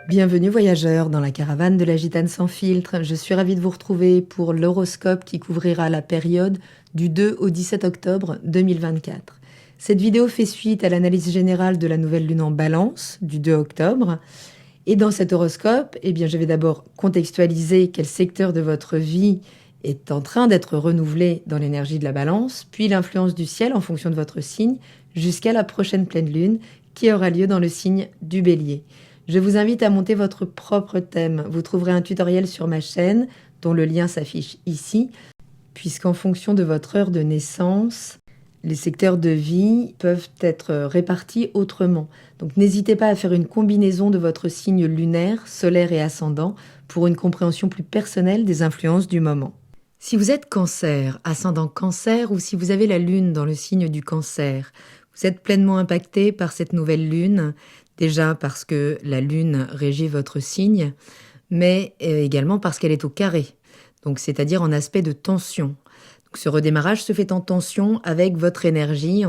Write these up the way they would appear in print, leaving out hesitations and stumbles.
Bienvenue voyageurs dans la caravane de la Gitane sans filtre. Je suis ravie de vous retrouver pour l'horoscope qui couvrira la période du 2 au 17 octobre 2024. Cette vidéo fait suite à l'analyse générale de la nouvelle lune en Balance du 2 octobre. Et dans cet horoscope, je vais d'abord contextualiser quel secteur de votre vie est en train d'être renouvelé dans l'énergie de la Balance, puis l'influence du ciel en fonction de votre signe, jusqu'à la prochaine pleine lune qui aura lieu dans le signe du Bélier. Je vous invite à monter votre propre thème. Vous trouverez un tutoriel sur ma chaîne, dont le lien s'affiche ici, puisqu'en fonction de votre heure de naissance, les secteurs de vie peuvent être répartis autrement. Donc n'hésitez pas à faire une combinaison de votre signe lunaire, solaire et ascendant pour une compréhension plus personnelle des influences du moment. Si vous êtes Cancer, ascendant Cancer, ou si vous avez la lune dans le signe du Cancer, vous êtes pleinement impacté par cette nouvelle lune. Déjà parce que la lune régit votre signe, mais également parce qu'elle est au carré, donc c'est-à-dire en aspect de tension. Donc ce redémarrage se fait en tension avec votre énergie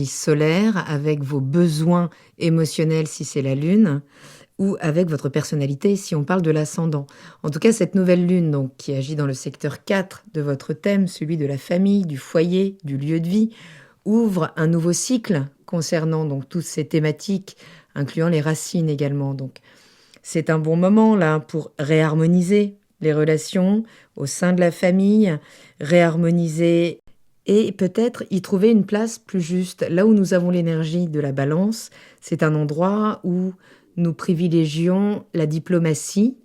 solaire, avec vos besoins émotionnels si c'est la lune, ou avec votre personnalité si on parle de l'ascendant. En tout cas, cette nouvelle lune donc, qui agit dans le secteur 4 de votre thème, celui de la famille, du foyer, du lieu de vie, ouvre un nouveau cycle concernant donc toutes ces thématiques, incluant les racines également. Donc, c'est un bon moment là pour réharmoniser les relations au sein de la famille, réharmoniser et peut-être y trouver une place plus juste. Là où nous avons l'énergie de la Balance, c'est un endroit où nous privilégions la diplomatie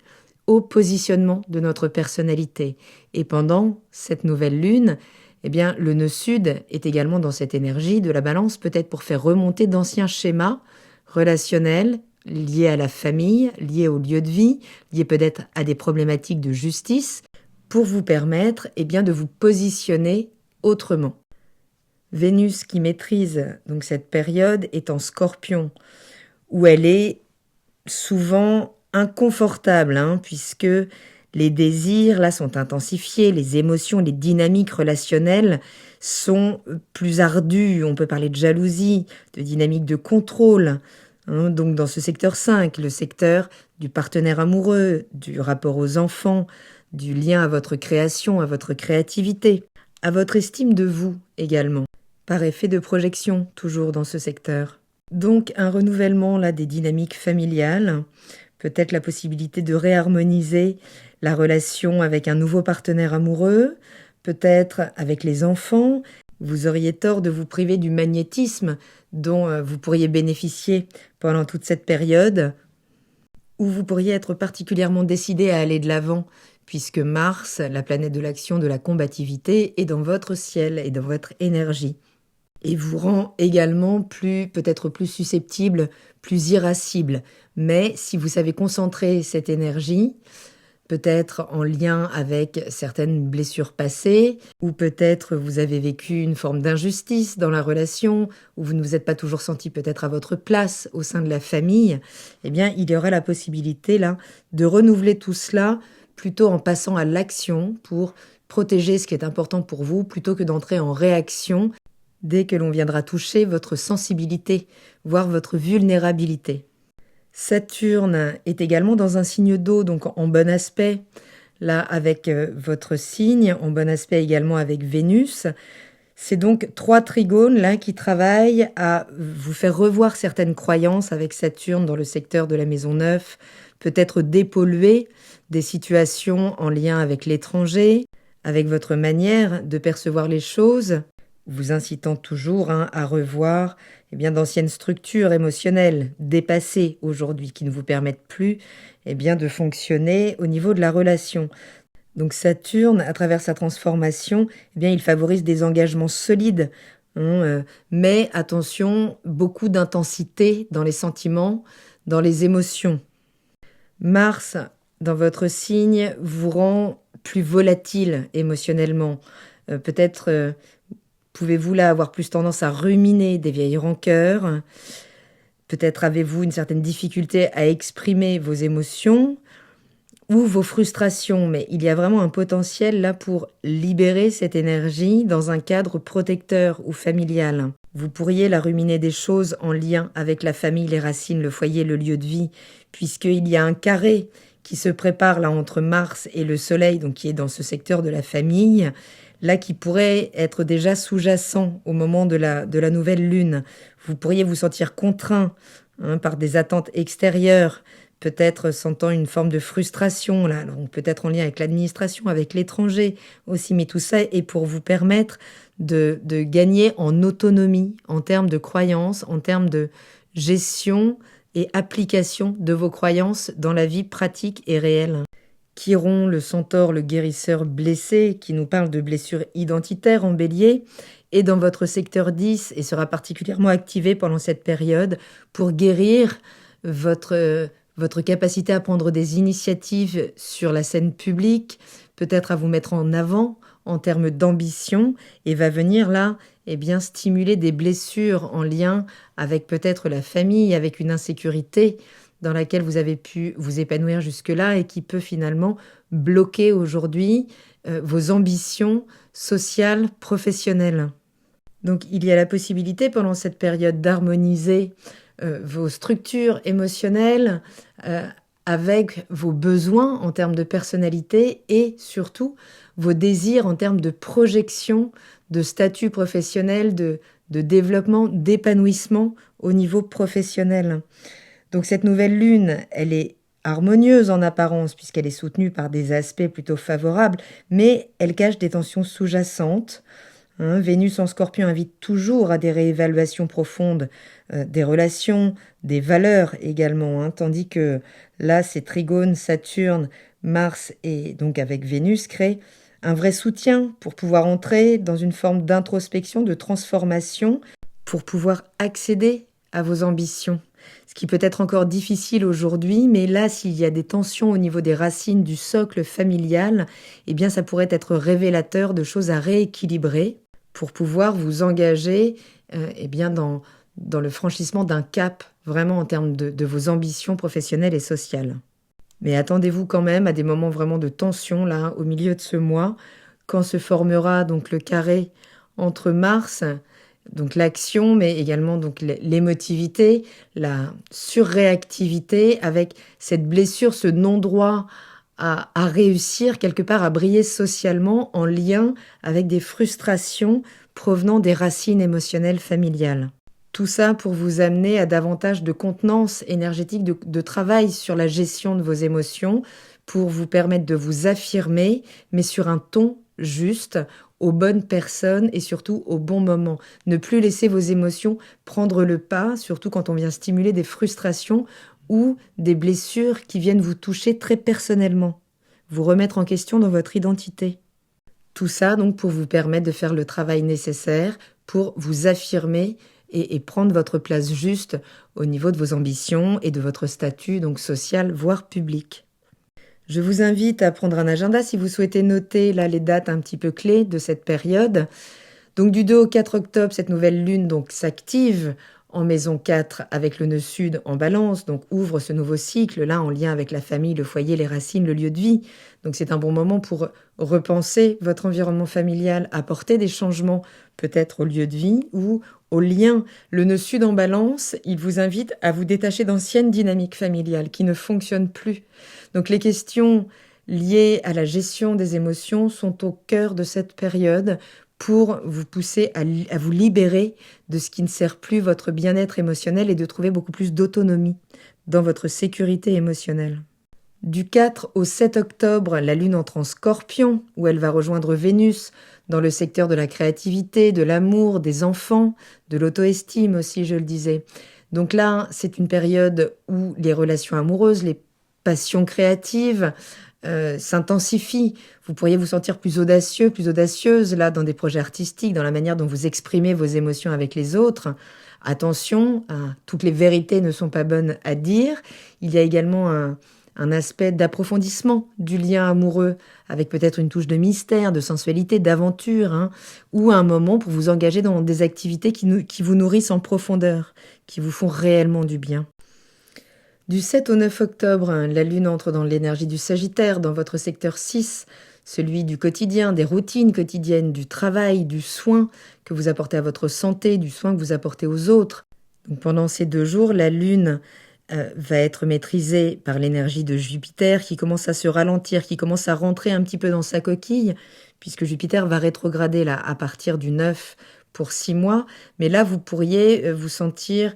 au positionnement de notre personnalité. Et pendant cette nouvelle lune, le nœud sud est également dans cette énergie de la Balance, peut-être pour faire remonter d'anciens schémas relationnels liés à la famille, liés au lieu de vie, liés peut-être à des problématiques de justice, pour vous permettre de vous positionner autrement. Vénus qui maîtrise donc cette période est en Scorpion, où elle est souvent inconfortable, puisque les désirs, là, sont intensifiés, les émotions, les dynamiques relationnelles sont plus ardues. On peut parler de jalousie, de dynamique de contrôle. Donc, dans ce secteur 5, le secteur du partenaire amoureux, du rapport aux enfants, du lien à votre création, à votre créativité, à votre estime de vous également, par effet de projection, toujours dans ce secteur. Donc, un renouvellement, là, des dynamiques familiales, peut-être la possibilité de réharmoniser la relation avec un nouveau partenaire amoureux, peut-être avec les enfants. Vous auriez tort de vous priver du magnétisme dont vous pourriez bénéficier pendant toute cette période, où vous pourriez être particulièrement décidé à aller de l'avant, puisque Mars, la planète de l'action, de la combativité, est dans votre ciel et dans votre énergie. Et vous rend également peut-être plus susceptible, plus irascible. Mais si vous savez concentrer cette énergie, peut-être en lien avec certaines blessures passées, ou peut-être vous avez vécu une forme d'injustice dans la relation, ou vous ne vous êtes pas toujours senti peut-être à votre place au sein de la famille, il y aura la possibilité là de renouveler tout cela plutôt en passant à l'action pour protéger ce qui est important pour vous, plutôt que d'entrer en réaction dès que l'on viendra toucher votre sensibilité, voire votre vulnérabilité. Saturne est également dans un signe d'eau, donc en bon aspect, là avec votre signe, en bon aspect également avec Vénus. C'est donc 3 trigones là qui travaillent à vous faire revoir certaines croyances avec Saturne dans le secteur de la maison 9, peut-être dépolluer des situations en lien avec l'étranger, avec votre manière de percevoir les choses, vous incitant toujours à revoir d'anciennes structures émotionnelles dépassées aujourd'hui qui ne vous permettent plus de fonctionner au niveau de la relation. Donc Saturne, à travers sa transformation, il favorise des engagements solides, mais attention, beaucoup d'intensité dans les sentiments, dans les émotions. Mars, dans votre signe, vous rend plus volatile émotionnellement. Peut-être pouvez-vous là avoir plus tendance à ruminer des vieilles rancœurs. Peut-être avez-vous une certaine difficulté à exprimer vos émotions ou vos frustrations, mais il y a vraiment un potentiel là pour libérer cette énergie dans un cadre protecteur ou familial. Vous pourriez la ruminer des choses en lien avec la famille, les racines, le foyer, le lieu de vie, puisqu'il y a un carré qui se prépare là entre Mars et le Soleil, donc qui est dans ce secteur de la famille, là qui pourrait être déjà sous-jacent au moment de la nouvelle lune. Vous pourriez vous sentir contraint par des attentes extérieures, peut-être sentant une forme de frustration, là, alors peut-être en lien avec l'administration, avec l'étranger aussi, mais tout ça est pour vous permettre de gagner en autonomie, en termes de croyances, en termes de gestion et application de vos croyances dans la vie pratique et réelle. Chiron, le centaure, le guérisseur blessé, qui nous parle de blessures identitaires en bélier, est dans votre secteur 10 et sera particulièrement activé pendant cette période pour guérir votre capacité à prendre des initiatives sur la scène publique, peut-être à vous mettre en avant en termes d'ambition, et va venir là stimuler des blessures en lien avec peut-être la famille, avec une insécurité dans laquelle vous avez pu vous épanouir jusque-là et qui peut finalement bloquer aujourd'hui vos ambitions sociales, professionnelles. Donc il y a la possibilité pendant cette période d'harmoniser vos structures émotionnelles avec vos besoins en termes de personnalité et surtout vos désirs en termes de projection, de statut professionnel, de développement, d'épanouissement au niveau professionnel. Donc cette nouvelle lune, elle est harmonieuse en apparence puisqu'elle est soutenue par des aspects plutôt favorables, mais elle cache des tensions sous-jacentes. Vénus en Scorpion invite toujours à des réévaluations profondes des relations, des valeurs également, tandis que là, ces trigones, Saturne, Mars et donc avec Vénus créent un vrai soutien pour pouvoir entrer dans une forme d'introspection, de transformation, pour pouvoir accéder à vos ambitions. Ce qui peut être encore difficile aujourd'hui, mais là, s'il y a des tensions au niveau des racines du socle familial, ça pourrait être révélateur de choses à rééquilibrer pour pouvoir vous engager dans le franchissement d'un cap, vraiment en termes de vos ambitions professionnelles et sociales. Mais attendez-vous quand même à des moments vraiment de tension, là, au milieu de ce mois, quand se formera donc le carré entre Mars, donc l'action, mais également donc l'émotivité, la surréactivité, avec cette blessure, ce non-droit à réussir, quelque part à briller socialement en lien avec des frustrations provenant des racines émotionnelles familiales. Tout ça pour vous amener à davantage de contenance énergétique, de travail sur la gestion de vos émotions, pour vous permettre de vous affirmer, mais sur un ton juste, aux bonnes personnes et surtout au bon moment. Ne plus laisser vos émotions prendre le pas, surtout quand on vient stimuler des frustrations ou des blessures qui viennent vous toucher très personnellement, vous remettre en question dans votre identité. Tout ça donc pour vous permettre de faire le travail nécessaire pour vous affirmer et prendre votre place juste au niveau de vos ambitions et de votre statut donc social, voire public. Je vous invite à prendre un agenda si vous souhaitez noter là les dates un petit peu clés de cette période. Donc du 2 au 4 octobre, cette nouvelle lune donc s'active en maison 4 avec le nœud sud en balance, donc ouvre ce nouveau cycle là en lien avec la famille, le foyer, les racines, le lieu de vie. Donc c'est un bon moment pour repenser votre environnement familial, apporter des changements peut-être au lieu de vie ou au lien. Le nœud sud en balance, il vous invite à vous détacher d'anciennes dynamiques familiales qui ne fonctionnent plus. Donc les questions liées à la gestion des émotions sont au cœur de cette période pour vous pousser à vous libérer de ce qui ne sert plus votre bien-être émotionnel et de trouver beaucoup plus d'autonomie dans votre sécurité émotionnelle. Du 4 au 7 octobre, la lune entre en Scorpion, où elle va rejoindre Vénus dans le secteur de la créativité, de l'amour, des enfants, de l'auto-estime aussi, je le disais. Donc là, c'est une période où les relations amoureuses, les passions créatives s'intensifient. Vous pourriez vous sentir plus audacieux, plus audacieuse là dans des projets artistiques, dans la manière dont vous exprimez vos émotions avec les autres. Attention, toutes les vérités ne sont pas bonnes à dire. Il y a également un aspect d'approfondissement du lien amoureux avec peut-être une touche de mystère, de sensualité, d'aventure, ou un moment pour vous engager dans des activités qui vous nourrissent en profondeur, qui vous font réellement du bien. Du 7 au 9 octobre, la lune entre dans l'énergie du Sagittaire, dans votre secteur 6, celui du quotidien, des routines quotidiennes, du travail, du soin que vous apportez à votre santé, du soin que vous apportez aux autres. Donc pendant ces 2 jours, la Lune va être maîtrisée par l'énergie de Jupiter qui commence à se ralentir, qui commence à rentrer un petit peu dans sa coquille, puisque Jupiter va rétrograder là à partir du 9 pour 6 mois. Mais là, vous pourriez vous sentir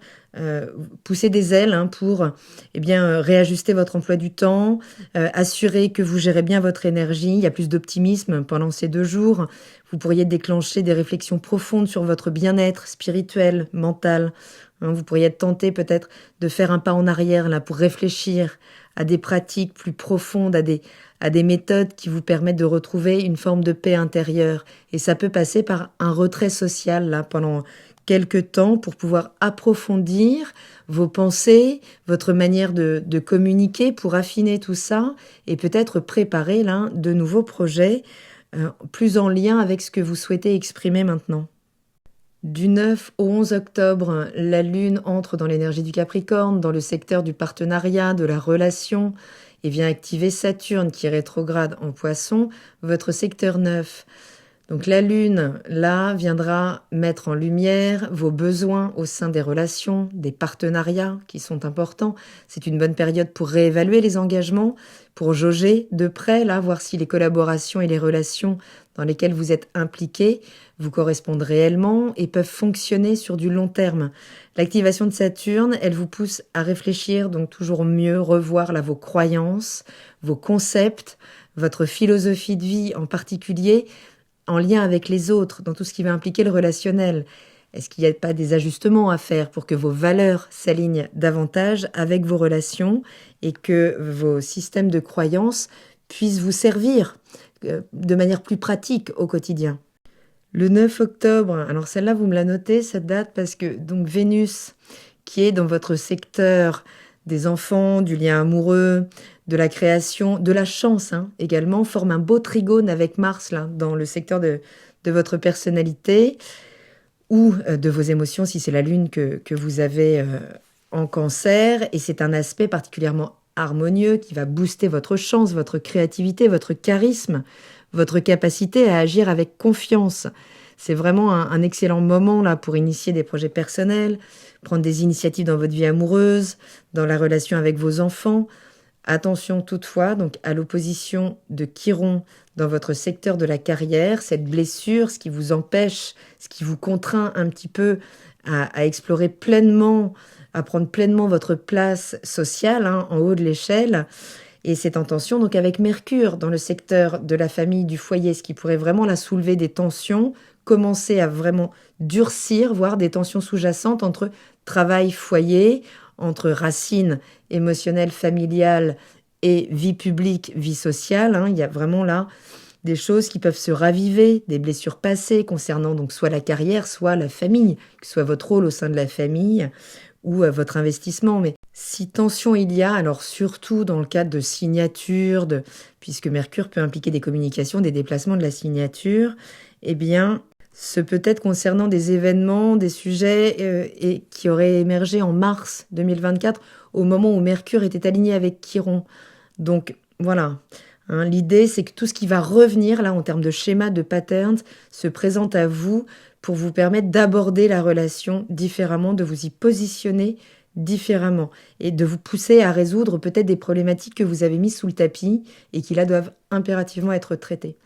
pousser des ailes pour réajuster votre emploi du temps, assurer que vous gérez bien votre énergie. Il y a plus d'optimisme pendant ces 2 jours. Vous pourriez déclencher des réflexions profondes sur votre bien-être spirituel, mental. Vous pourriez être tenté peut-être de faire un pas en arrière là pour réfléchir à des pratiques plus profondes, à des méthodes qui vous permettent de retrouver une forme de paix intérieure. Et ça peut passer par un retrait social là pendant quelques temps pour pouvoir approfondir vos pensées, votre manière de communiquer pour affiner tout ça et peut-être préparer là de nouveaux projets plus en lien avec ce que vous souhaitez exprimer maintenant. Du 9 au 11 octobre, la Lune entre dans l'énergie du Capricorne, dans le secteur du partenariat, de la relation, et vient activer Saturne qui est rétrograde en Poisson, votre secteur 9. Donc la Lune, là, viendra mettre en lumière vos besoins au sein des relations, des partenariats qui sont importants. C'est une bonne période pour réévaluer les engagements, pour jauger de près, là, voir si les collaborations et les relations dans lesquelles vous êtes impliqués vous correspondent réellement et peuvent fonctionner sur du long terme. L'activation de Saturne, elle vous pousse à réfléchir, donc toujours mieux revoir là vos croyances, vos concepts, votre philosophie de vie en particulier, en lien avec les autres, dans tout ce qui va impliquer le relationnel. Est-ce qu'il n'y a pas des ajustements à faire pour que vos valeurs s'alignent davantage avec vos relations et que vos systèmes de croyances puissent vous servir de manière plus pratique au quotidien? Le 9 octobre, alors celle-là vous me la notez, cette date, parce que donc Vénus, qui est dans votre secteur des enfants, du lien amoureux, de la création, de la chance également, forme un beau trigone avec Mars là, dans le secteur de votre personnalité ou de vos émotions si c'est la Lune que vous avez en Cancer. Et c'est un aspect particulièrement harmonieux qui va booster votre chance, votre créativité, votre charisme, votre capacité à agir avec confiance. C'est vraiment un excellent moment là pour initier des projets personnels, prendre des initiatives dans votre vie amoureuse, dans la relation avec vos enfants. Attention toutefois donc à l'opposition de Chiron dans votre secteur de la carrière, cette blessure, ce qui vous empêche, ce qui vous contraint un petit peu à explorer pleinement, à prendre pleinement votre place sociale en haut de l'échelle. Et c'est en tension donc avec Mercure dans le secteur de la famille, du foyer, ce qui pourrait vraiment la soulever des tensions, commencer à vraiment durcir, voire des tensions sous-jacentes entre travail, foyer, entre racines émotionnelles, familiales et vie publique, vie sociale. Il y a vraiment là des choses qui peuvent se raviver, des blessures passées concernant donc soit la carrière, soit la famille, que ce soit votre rôle au sein de la famille ou votre investissement. Mais si tension il y a, alors surtout dans le cadre de signature, puisque Mercure peut impliquer des communications, des déplacements de la signature, eh bien, ce peut être concernant des événements, des sujets qui auraient émergé en mars 2024, au moment où Mercure était aligné avec Chiron. Donc voilà, l'idée c'est que tout ce qui va revenir là en termes de schéma, de patterns, se présente à vous pour vous permettre d'aborder la relation différemment, de vous y positionner différemment et de vous pousser à résoudre peut-être des problématiques que vous avez mises sous le tapis et qui là doivent impérativement être traitées.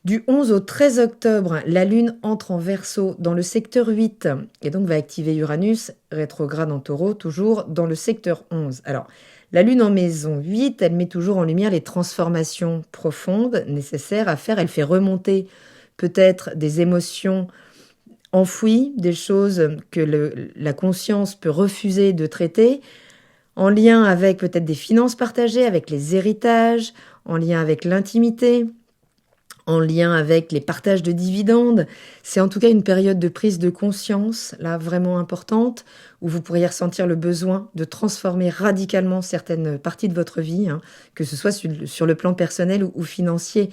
Du 11 au 13 octobre, la Lune entre en Verseau dans le secteur 8 et donc va activer Uranus, rétrograde en Taureau, toujours dans le secteur 11. Alors, la Lune en maison 8, elle met toujours en lumière les transformations profondes nécessaires à faire. Elle fait remonter peut-être des émotions enfouies, des choses que la conscience peut refuser de traiter, en lien avec peut-être des finances partagées, avec les héritages, en lien avec l'intimité, en lien avec les partages de dividendes. C'est en tout cas une période de prise de conscience, là, vraiment importante, où vous pourriez ressentir le besoin de transformer radicalement certaines parties de votre vie, que ce soit sur le plan personnel ou financier.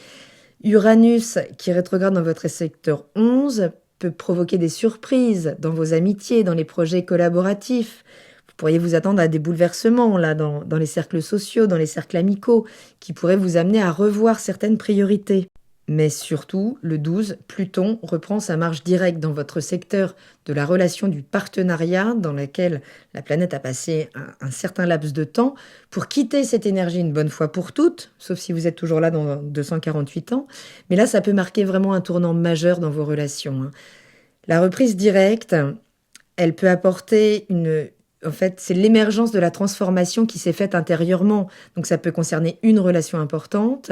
Uranus, qui rétrograde dans votre secteur 11, peut provoquer des surprises dans vos amitiés, dans les projets collaboratifs. Vous pourriez vous attendre à des bouleversements là dans les cercles sociaux, dans les cercles amicaux, qui pourraient vous amener à revoir certaines priorités. Mais surtout, le 12, Pluton reprend sa marche directe dans votre secteur de la relation du partenariat, dans laquelle la planète a passé un certain laps de temps, pour quitter cette énergie une bonne fois pour toutes, sauf si vous êtes toujours là dans 248 ans. Mais là, ça peut marquer vraiment un tournant majeur dans vos relations, hein. La reprise directe, elle peut apporter En fait, c'est l'émergence de la transformation qui s'est faite intérieurement. Donc ça peut concerner une relation importante,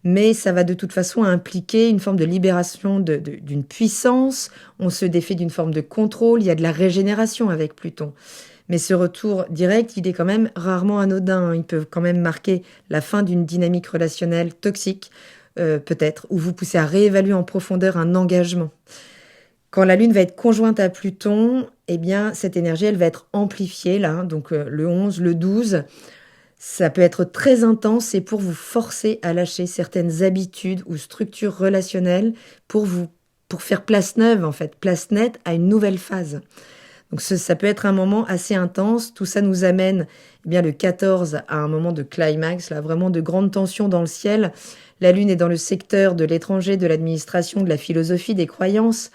mais ça va de toute façon impliquer une forme de libération d'une puissance. On se défait d'une forme de contrôle, il y a de la régénération avec Pluton. Mais ce retour direct, il est quand même rarement anodin, hein. Il peut quand même marquer la fin d'une dynamique relationnelle toxique, peut-être, ou vous pousser à réévaluer en profondeur un engagement. Quand la Lune va être conjointe à Pluton, eh bien, cette énergie, elle va être amplifiée, là, hein. Donc le 11, le 12, ça peut être très intense et pour vous forcer à lâcher certaines habitudes ou structures relationnelles pour faire place neuve, en fait, place nette à une nouvelle phase. Donc ça peut être un moment assez intense. Tout ça nous amène, eh bien, le 14 à un moment de climax, là, vraiment de grande tension dans le ciel. La Lune est dans le secteur de l'étranger, de l'administration, de la philosophie, des croyances,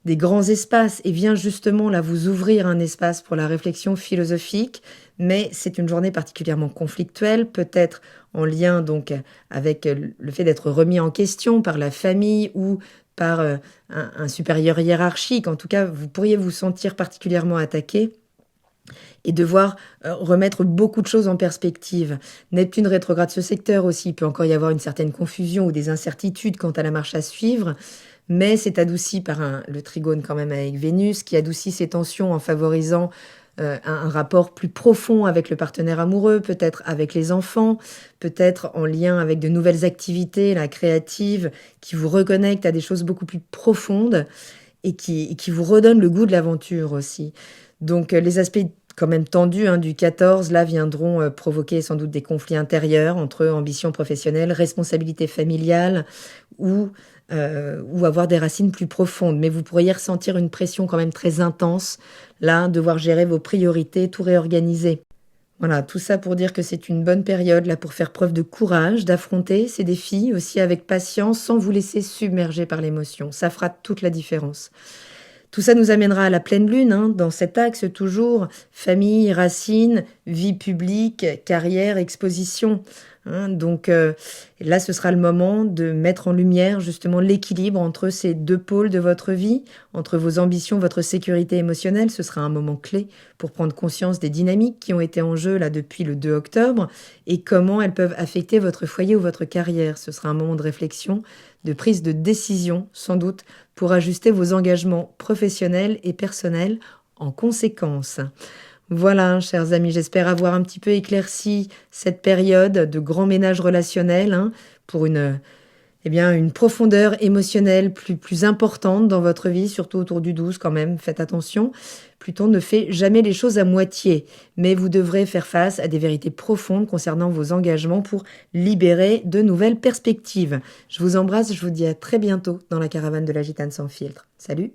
des grands espaces, et vient justement là vous ouvrir un espace pour la réflexion philosophique, mais c'est une journée particulièrement conflictuelle, peut-être en lien donc avec le fait d'être remis en question par la famille ou par un supérieur hiérarchique. En tout cas, vous pourriez vous sentir particulièrement attaqué et devoir remettre beaucoup de choses en perspective. Neptune rétrograde ce secteur aussi, il peut encore y avoir une certaine confusion ou des incertitudes quant à la marche à suivre, mais c'est adouci par le trigone quand même avec Vénus, qui adoucit ces tensions en favorisant un rapport plus profond avec le partenaire amoureux, peut-être avec les enfants, peut-être en lien avec de nouvelles activités créatives, qui vous reconnectent à des choses beaucoup plus profondes et qui vous redonnent le goût de l'aventure aussi. Donc les aspects quand même tendus du 14, là, viendront provoquer sans doute des conflits intérieurs entre ambition professionnelle, responsabilité familiale ou avoir des racines plus profondes. Mais vous pourriez ressentir une pression quand même très intense, là, devoir gérer vos priorités, tout réorganiser. Voilà, tout ça pour dire que c'est une bonne période là pour faire preuve de courage, d'affronter ces défis aussi avec patience, sans vous laisser submerger par l'émotion. Ça fera toute la différence. Tout ça nous amènera à la pleine lune, dans cet axe toujours, famille, racines, vie publique, carrière, exposition. Donc là, ce sera le moment de mettre en lumière justement l'équilibre entre ces deux pôles de votre vie, entre vos ambitions, votre sécurité émotionnelle. Ce sera un moment clé pour prendre conscience des dynamiques qui ont été en jeu là depuis le 2 octobre et comment elles peuvent affecter votre foyer ou votre carrière. Ce sera un moment de réflexion, de prise de décision, sans doute, pour ajuster vos engagements professionnels et personnels en conséquence. Voilà, chers amis, j'espère avoir un petit peu éclairci cette période de grand ménage relationnel, pour une profondeur émotionnelle plus importante dans votre vie, surtout autour du 12 quand même, faites attention. Pluton ne fait jamais les choses à moitié, mais vous devrez faire face à des vérités profondes concernant vos engagements pour libérer de nouvelles perspectives. Je vous embrasse, je vous dis à très bientôt dans la caravane de la Gitane sans filtre. Salut!